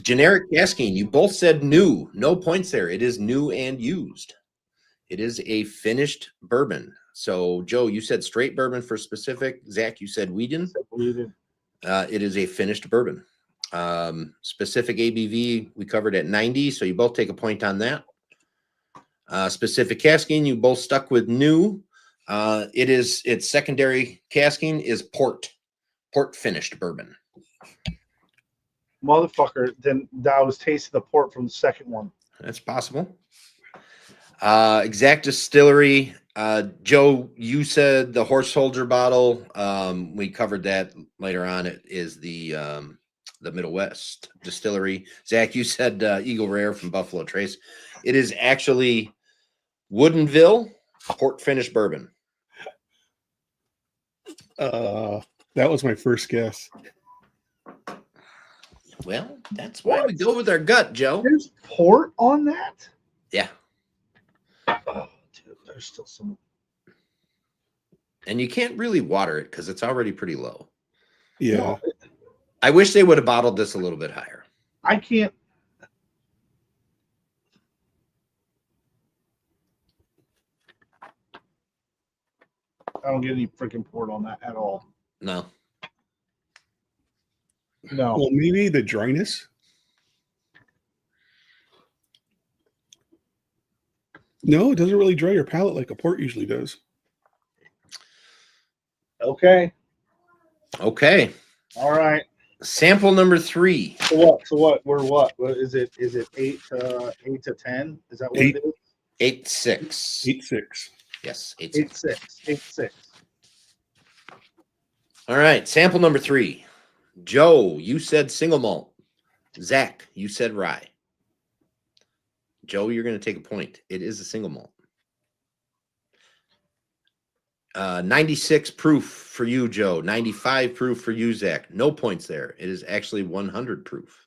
A: Generic casking. You both said new. No points there. It is new and used. It is a finished bourbon. So, Joe, you said straight bourbon for specific. Zach, you said Whedon. It is a finished bourbon. Specific ABV, we covered at 90, so you both take a point on that. Specific casking, you both stuck with new. Its secondary casking is port finished bourbon.
C: Motherfucker, then I was tasting the port from the second one.
A: That's possible. Exact distillery. Joe, you said the Horse Soldier bottle. We covered that later on. It is the Middle West distillery. Zach, you said Eagle Rare from Buffalo Trace. It is actually Woodinville port finished bourbon.
B: That was my first guess.
A: Well, that's why we go with our gut, Joe.
C: There's port on that?
A: Yeah.
C: Oh, dude, there's still some.
A: And you can't really water it because it's already pretty low.
B: Yeah.
C: No,
A: I wish they would have bottled this a little bit higher.
C: I can't. I don't get any freaking port on that at all.
A: No.
C: No.
B: Well, maybe the dryness. No, it doesn't really dry your palate like a port usually does.
C: Okay.
A: Okay.
C: All right.
A: Sample number 3.
C: So what? We're what? What is it? Is it 8 to 10? Is that what it is?
A: 8-6.
B: 8-6.
A: Yes, 8-6.
C: 8-6. 8-6.
A: All right. Sample number 3. Joe, you said single malt. Zach, you said rye. Joe, you're going to take a point. It is a single malt. 96 proof for you, Joe. 95 proof for you, Zach. No points there. It is actually 100 proof.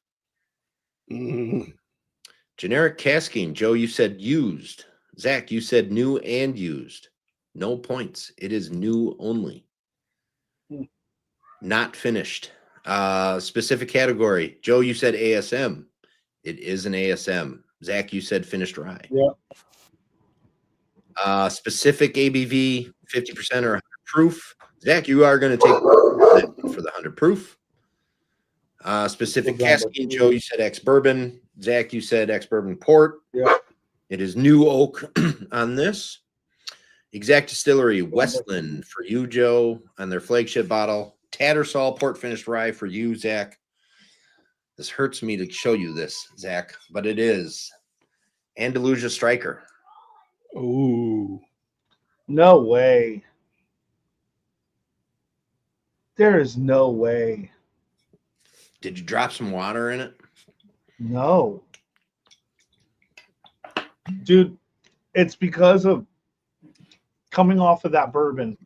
A: Generic casking. Joe, you said used. Zach, you said new and used. No points. It is new only. Not finished. Specific category. Joe, you said ASM. It is an ASM. Zach, you said finished rye.
C: Yeah.
A: Specific ABV, 50% or 100 proof. Zach, you are going to take for the 100 proof. Specific casking. Joe, you said ex-bourbon. Zach, you said ex-bourbon port.
C: Yeah.
A: It is new oak on this. Exact Distillery, Westland for you, Joe, on their flagship bottle. Tattersall port finished rye for you, Zach. This hurts me to show you this, Zach, but it is Andalusia Striker.
B: Oh,
C: No way. There is no way.
A: Did you drop some water in it?
C: No. Dude, it's because of coming off of that bourbon.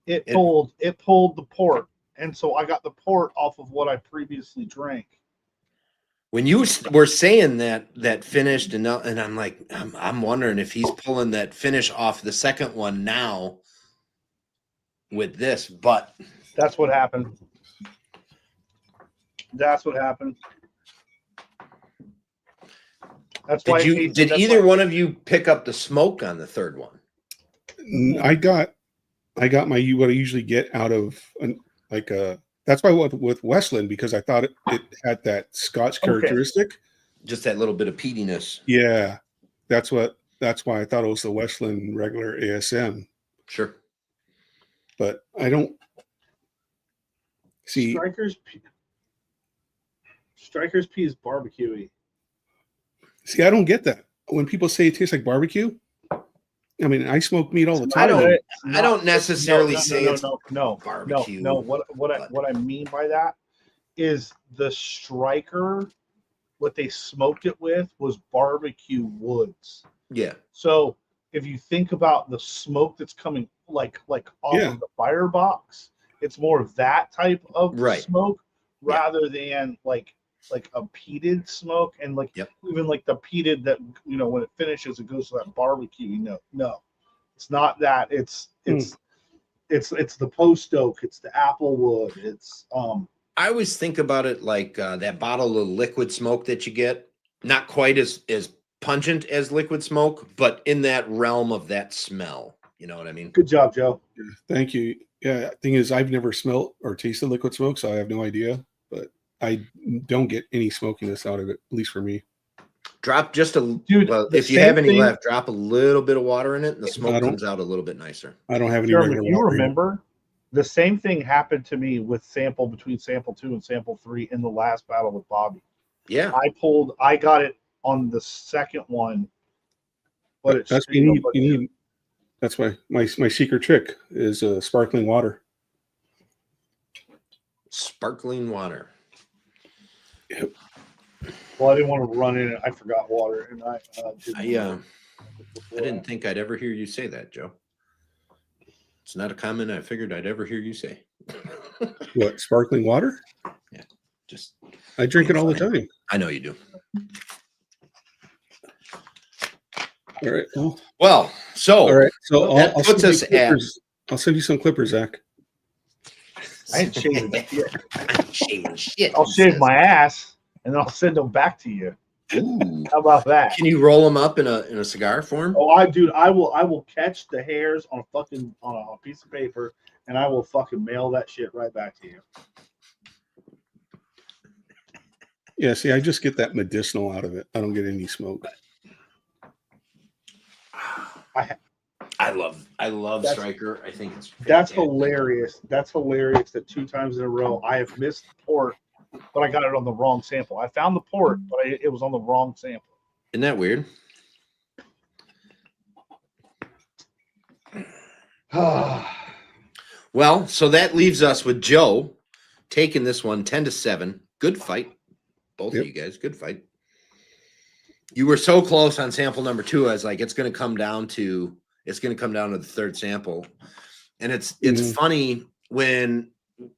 C: It pulled the port. And so I got the port off of what I previously drank.
A: When you were saying that finished, and I'm like, I'm wondering if he's pulling that finish off the second one now with this, but
C: that's what happened. That's what happened. That's why.
A: Did either one of you pick up the smoke on the third one?
B: I got my what I usually get out of that's why with Westland, because I thought it had that Scotch characteristic.
A: Just that little bit of peatiness.
B: Yeah. That's why I thought it was the Westland regular ASM.
A: Sure.
B: But I don't see
C: Striker's P is barbecue-y.
B: See, I don't get that. When people say it tastes like barbecue, I mean, I smoke meat all the time.
A: I don't necessarily say it's
C: barbecue. No. What I mean by that is the Striker, what they smoked it with was barbecue woods.
A: Yeah.
C: So if you think about the smoke that's coming like off of the firebox, it's more of that type of smoke rather than like a peated smoke, and even like the peated that when it finishes it goes to that barbecue. No, it's not that. It's the post oak. It's the apple wood. It's
A: I always think about it like that bottle of liquid smoke that you get. Not quite as pungent as liquid smoke, but in that realm of that smell. You know what I mean?
C: Good job, Joe.
B: Thank you. Yeah. Thing is, I've never smelt or tasted liquid smoke, so I have no idea. But I don't get any smokiness out of it, at least for me.
A: Drop just if you have any left, drop a little bit of water in it, and the smoke comes out a little bit nicer.
B: I don't have any
C: regular water. You remember, the same thing happened to me with between sample 2 and sample 3 in the last battle with Bobby.
A: Yeah.
C: I got it on the second one. But
B: that's you need. That's why my secret trick is sparkling water.
A: Sparkling water.
B: Yep.
C: Well, I didn't want to run in it. I forgot water, and I
A: didn't think I'd ever hear you say that, Joe. It's not a comment I figured I'd ever hear you say.
B: What, sparkling water?
A: Yeah, just
B: I drink it all the time.
A: I know you do.
B: All right.
A: Well, so
B: all right. So
A: that puts us at.
B: I'll send you some clippers, Zach.
C: I ain't shaving shit.
A: I ain't shaving shit.
C: I'll shave my ass and then I'll send them back to you.
A: Ooh.
C: How about that?
A: Can you roll them up in a cigar form?
C: Oh, I will catch the hairs on a piece of paper and I will fucking mail that shit right back to you.
B: Yeah, see, I just get that medicinal out of it. I don't get any smoke.
A: I love
C: That's-
A: Striker. I think it's
C: That's
A: fantastic.
C: hilarious. That's hilarious that 2 times in a row I have missed the port, but I got it on the wrong sample. I found the port, but it was on the wrong sample.
A: Isn't that weird? Well, so that leaves us with Joe taking this one 10-7. Good fight. Both
B: Yep.
A: of you guys, good fight. You were so close on sample number 2. I was like, it's going to come down to the third sample. And it's funny when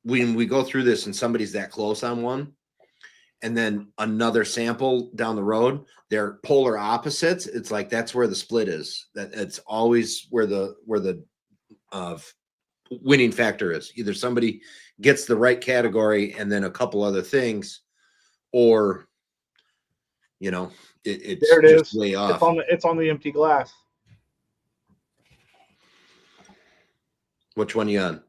A: we go through this and somebody's that close on one and then another sample down the road, they're polar opposites. It's like that's where the split is. That it's always where the winning factor is. Either somebody gets the right category and then a couple other things, or it's
C: There it
A: just
C: is.
A: way off.
C: It's on the empty glass.
A: Which one you on?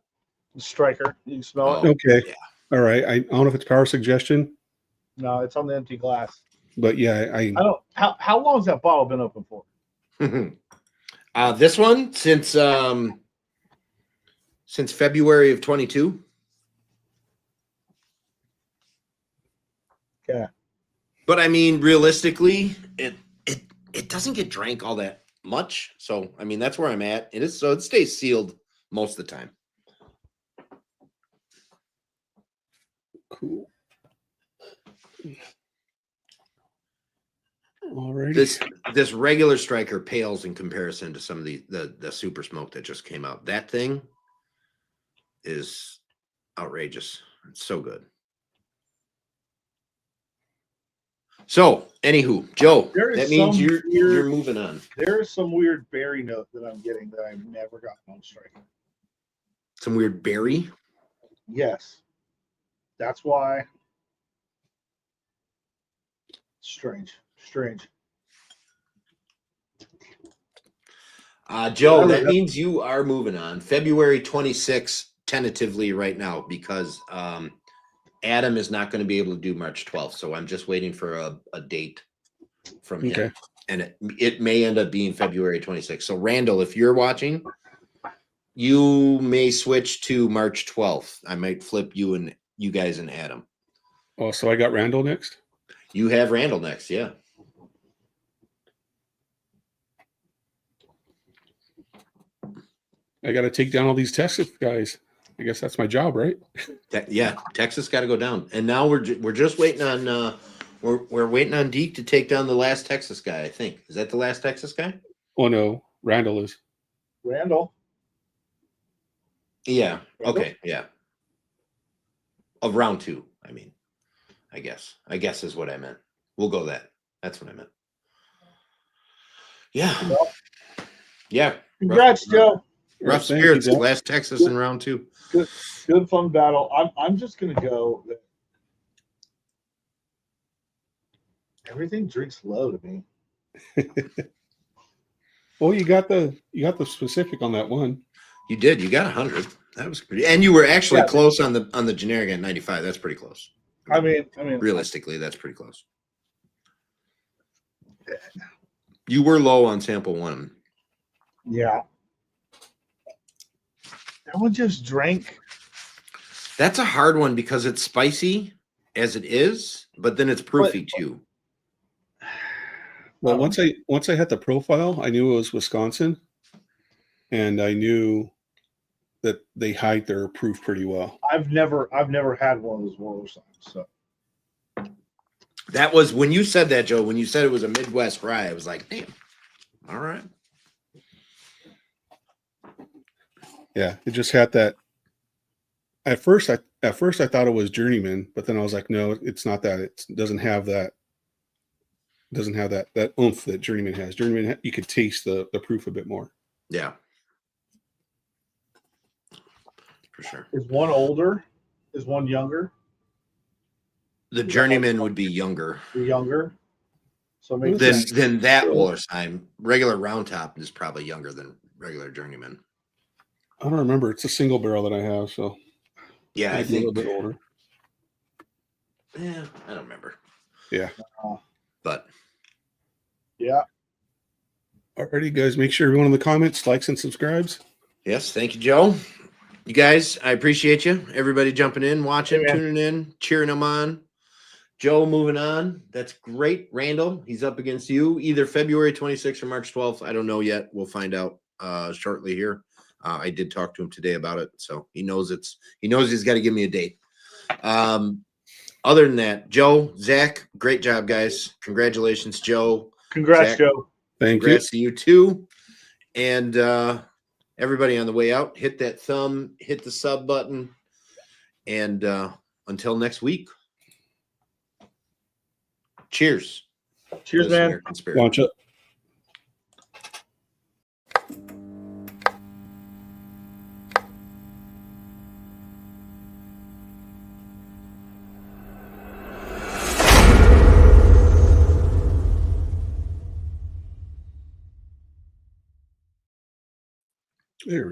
C: Striker. You can smell
A: Oh.
C: it.
B: Okay.
A: Yeah.
B: All right. I don't know if it's power suggestion,
C: No, it's on the empty glass.
B: but yeah, I
C: I don't. How long has that bottle been open for?
A: This one since February of 22.
C: Okay.
A: But I mean, realistically, it doesn't get drank all that much. So I mean, that's where I'm at. It stays sealed most of the time.
B: cool. All right.
A: This regular Striker pales in comparison to some of the Super Smoke that just came out. That thing is outrageous. It's so good. So, anywho, Joe,
C: There is
A: that means
C: some
A: you're
C: weird-
A: moving on.
C: There is some weird berry note that I'm getting that I've never gotten on Striker.
A: Some weird berry.
C: Yes. That's why. Strange.
A: Joe, that means you are moving on. February 26th, tentatively right now, because Adam is not going to be able to do March 12th. So I'm just waiting for a date from him.
B: Okay.
A: And it may end up being February 26th. So Randall, if you're watching, you may switch to March 12th. I might flip you guys and Adam.
B: Oh, so I got Randall next.
A: You have Randall next, yeah.
B: I got to take down all these Texas guys. I guess that's my job, right?
A: Yeah, Texas got to go down, and now we're just waiting on we're waiting on Deke to take down the last Texas guy. I think is that the last Texas guy?
B: Oh no, Randall is.
C: Randall.
A: Yeah.
C: Randall?
A: Okay. Yeah. Of round 2, I mean, I guess is what I meant. We'll go that. That's what I meant. Yeah.
C: Well,
A: Yeah.
C: Congrats, Joe.
A: Rough
B: Thank
A: spirits.
B: you, Joe.
A: Last Texas in round 2.
C: Good fun battle. I'm just gonna go. Everything drinks low to me.
B: Oh, you got the specific on that one.
A: You did. You got 100. That was pretty. And you were actually
C: Yeah.
A: close on the generic at 95. That's pretty close.
C: I mean,
A: Realistically, that's pretty close. You were low on sample 1.
C: yeah. That one just drank.
A: That's a hard one because it's spicy as it is, but then it's proofy too.
B: Well, once I had the profile, I knew it was Wisconsin, and I knew that they hide their proof pretty well.
C: I've never had one of those water signs. So
A: That was when you said that, Joe. When you said it was a Midwest rye, I was like, damn. All right.
B: Yeah, it just had that. At first I thought it was Journeyman, but then I was like, no, it's not that. It doesn't have that. Doesn't have that oomph that Journeyman has. Journeyman, you could taste the proof a bit more.
A: Yeah. For sure.
C: is one older? Is one younger?
A: The journeyman would be younger
C: The younger. So maybe
A: than that Wollersheim. Regular round top is probably younger than regular journeyman.
B: I don't remember. It's a single barrel that I have, so
A: Yeah, I
B: might be a
A: think
B: little bit older.
A: Yeah, I don't remember.
B: Yeah.
A: But
C: yeah.
B: All Alrighty, guys, make sure everyone in the comments likes and subscribes.
A: Yes, thank you, Joe. You guys, I appreciate you. Everybody jumping in, watching,
C: Hey, man.
A: tuning in, cheering them on. Joe moving on. That's great. Randall, he's up against you either February 26th or March 12th. I don't know yet. We'll find out shortly here. I did talk to him today about it, so he knows he's got to give me a date. Other than that, Joe, Zach, great job, guys. Congratulations, Joe.
C: Congrats,
A: Zach,
C: Joe.
B: Thank you.
A: congrats to you too. And everybody on the way out, hit that thumb, hit the sub button, and until next week. Cheers.
C: Cheers, man.
A: American Spirit.
B: Launch up. There we go.